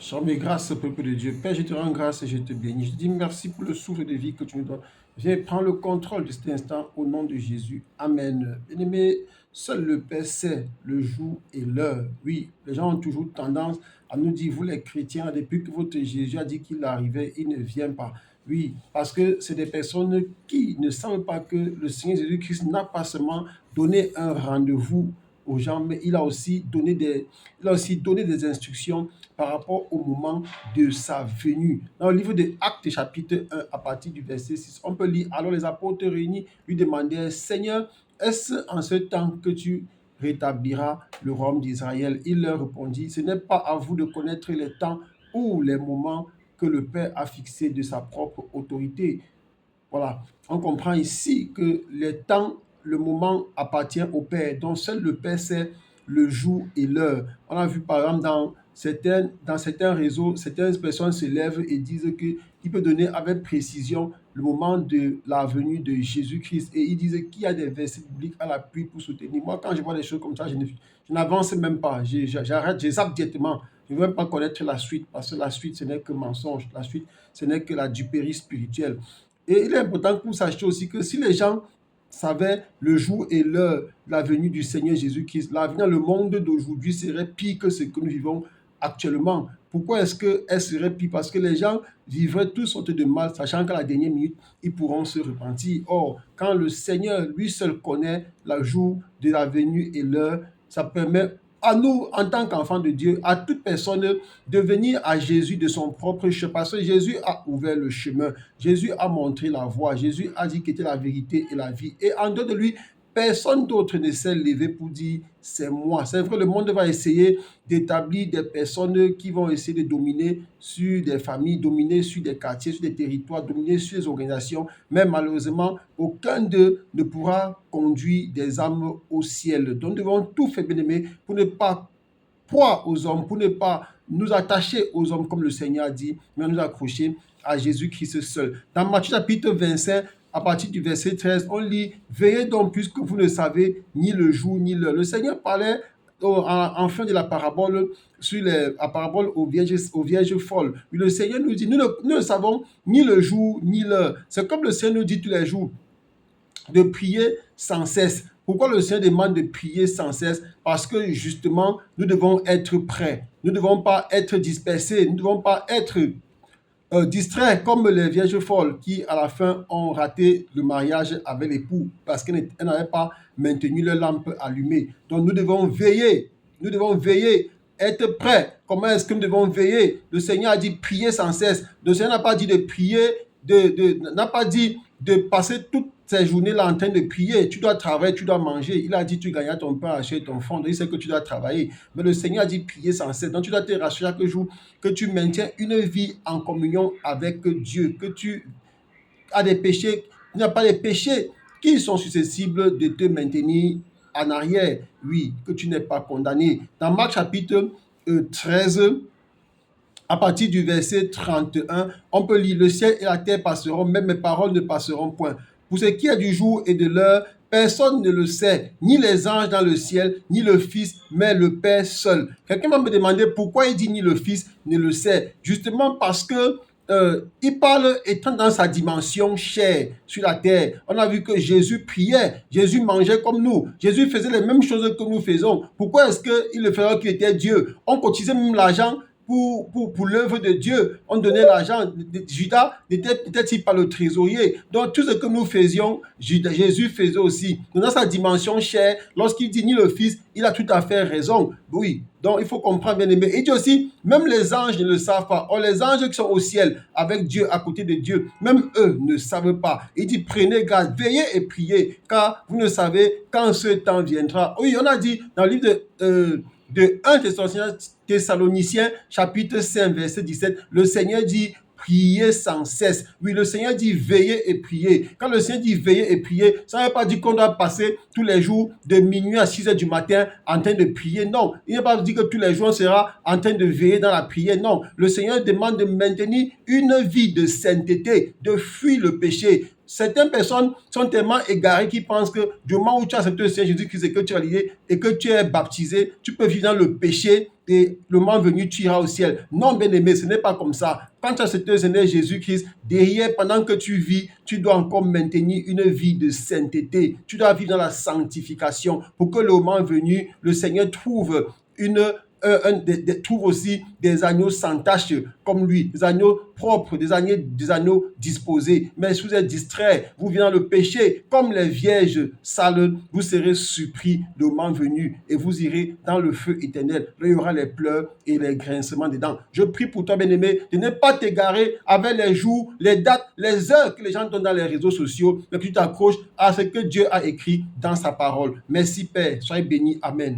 Somme et grâce, peuple de Dieu. Père, je te rends grâce et je te bénis. Je te dis merci pour le souffle de vie que tu nous donnes. Viens prendre le contrôle de cet instant au nom de Jésus. Amen. Bien-aimé, seul le Père sait le jour et l'heure. Oui, les gens ont toujours tendance à nous dire, vous les chrétiens, depuis que votre Jésus a dit qu'il arrivait, il ne vient pas. Oui, parce que c'est des personnes qui ne savent pas que le Seigneur Jésus-Christ n'a pas seulement donné un rendez-vous aux gens, mais il a aussi donné des instructions par rapport au moment de sa venue. Dans le livre de Actes, chapitre 1, à partir du verset 6, on peut lire, alors les apôtres réunis lui demandèrent, Seigneur, est-ce en ce temps que tu rétabliras le royaume d'Israël? Il leur répondit, ce n'est pas à vous de connaître les temps ou les moments que le Père a fixés de sa propre autorité. Voilà, on comprend ici que les temps, le moment appartient au Père, donc seul le Père sait le jour et l'heure. On a vu par exemple dans certains réseaux, certaines personnes se lèvent et disent qu'il peut donner avec précision le moment de la venue de Jésus-Christ. Et ils disent qu'il y a des versets bibliques à l'appui pour soutenir. Moi, quand je vois des choses comme ça, je n'avance même pas. J'arrête, je zappe directement. Je ne veux même pas connaître la suite, parce que la suite, ce n'est que mensonge. La suite, ce n'est que la duperie spirituelle. Et il est important que vous sachiez aussi que si les gens savaient le jour et l'heure de la venue du Seigneur Jésus-Christ, l'avenir, le monde d'aujourd'hui serait pire que ce que nous vivons actuellement. Pourquoi est-ce qu'elle serait pire? Parce que les gens vivraient toutes sortes de mal, sachant qu'à la dernière minute, ils pourront se repentir. Or, quand le Seigneur lui seul connaît le jour de la venue et l'heure, ça permet à nous, en tant qu'enfants de Dieu, à toute personne de venir à Jésus de son propre chemin. Parce que Jésus a ouvert le chemin. Jésus a montré la voie. Jésus a dit qu'il était la vérité et la vie. Et en dehors de lui, personne d'autre ne s'est levé pour dire c'est moi. C'est vrai, le monde va essayer d'établir des personnes qui vont essayer de dominer sur des familles, dominer sur des quartiers, sur des territoires, dominer sur des organisations. Mais malheureusement, aucun d'eux ne pourra conduire des âmes au ciel. Donc nous devons tout faire, bien aimé, pour ne pas croire aux hommes, pour ne pas nous attacher aux hommes comme le Seigneur a dit, mais nous accrocher à Jésus-Christ seul. Dans Matthieu chapitre 25, à partir du verset 13, on lit, veillez donc puisque vous ne savez ni le jour ni l'heure. Le Seigneur parlait en fin de la parabole sur la parabole aux vierges folles. Le Seigneur nous dit, nous ne savons ni le jour ni l'heure. C'est comme le Seigneur nous dit tous les jours de prier sans cesse. Pourquoi le Seigneur demande de prier sans cesse? Parce que justement, nous devons être prêts. Nous ne devons pas être dispersés. Nous ne devons pas être distraits comme les vierges folles qui, à la fin, ont raté le mariage avec l'époux parce qu'elles n'avaient pas maintenu leur lampe allumée. Donc, nous devons veiller. Nous devons veiller, être prêts. Comment est-ce que nous devons veiller? Le Seigneur a dit prier sans cesse. Le Seigneur n'a pas dit de prier, n'a pas dit de passer toute ces journées-là en train de prier. Tu dois travailler, tu dois manger. Il a dit tu gagnes ton pain, achète ton fond. Il sait que tu dois travailler. Mais le Seigneur a dit prier sans cesse. Donc tu dois te rassurer chaque jour que tu maintiens une vie en communion avec Dieu, que tu as des péchés, tu n'as pas des péchés qui sont susceptibles de te maintenir en arrière. Oui, que tu n'es pas condamné. Dans Marc chapitre 13, à partir du verset 31, on peut lire, le ciel et la terre passeront, mais mes paroles ne passeront point. Pour ce qui est du jour et de l'heure, personne ne le sait, ni les anges dans le ciel, ni le Fils, mais le Père seul. Quelqu'un va me demander pourquoi il dit ni le Fils ne le sait. Justement parce que il parle étant dans sa dimension chair sur la terre. On a vu que Jésus priait, Jésus mangeait comme nous, Jésus faisait les mêmes choses que nous faisons. Pourquoi est-ce qu'il le ferait qu'il était Dieu? On cotisait même l'argent pour l'œuvre de Dieu. On donnait l'argent. Judas n'était peut-être pas le trésorier. Donc tout ce que nous faisions, Jésus faisait aussi. Dans sa dimension chair, lorsqu'il dit ni le Fils, il a tout à fait raison. Oui. Donc il faut comprendre, bien aimé. Il dit aussi, même les anges ne le savent pas. Or les anges qui sont au ciel avec Dieu, à côté de Dieu, même eux ne savent pas. Il dit, prenez garde, veillez et priez, car vous ne savez quand ce temps viendra. Oui, on a dit dans le livre de 1 Thessaloniciens, chapitre 5, verset 17, le Seigneur dit, priez sans cesse. Oui, le Seigneur dit veillez et priez. Quand le Seigneur dit veillez et priez, ça ne veut pas dire qu'on doit passer tous les jours de minuit à 6 heures du matin en train de prier. Non, il ne veut pas dire que tous les jours on sera en train de veiller dans la prière. Non, le Seigneur demande de maintenir une vie de sainteté, de fuir le péché. Certaines personnes sont tellement égarées qu'ils pensent que du moment où tu as accepté le Seigneur Jésus-Christ et que tu es lié et que tu es baptisé, tu peux vivre dans le péché et le moment venu, tu iras au ciel. Non, bien-aimé, ce n'est pas comme ça. Quand tu as accepté le Seigneur Jésus-Christ, derrière, pendant que tu vis, tu dois encore maintenir une vie de sainteté. Tu dois vivre dans la sanctification pour que le moment venu, le Seigneur trouve trouve aussi des agneaux sans tache comme lui, des agneaux propres, des agneaux disposés. Mais si vous êtes distrait, vous venez dans le péché, comme les vierges sales, vous serez surpris le moment venu et vous irez dans le feu éternel. Là, il y aura les pleurs et les grincements des dents. Je prie pour toi, bien-aimé, de ne pas t'égarer avec les jours, les dates, les heures que les gens donnent dans les réseaux sociaux, mais que tu t'accroches à ce que Dieu a écrit dans sa parole. Merci, Père. Soyez bénis. Amen.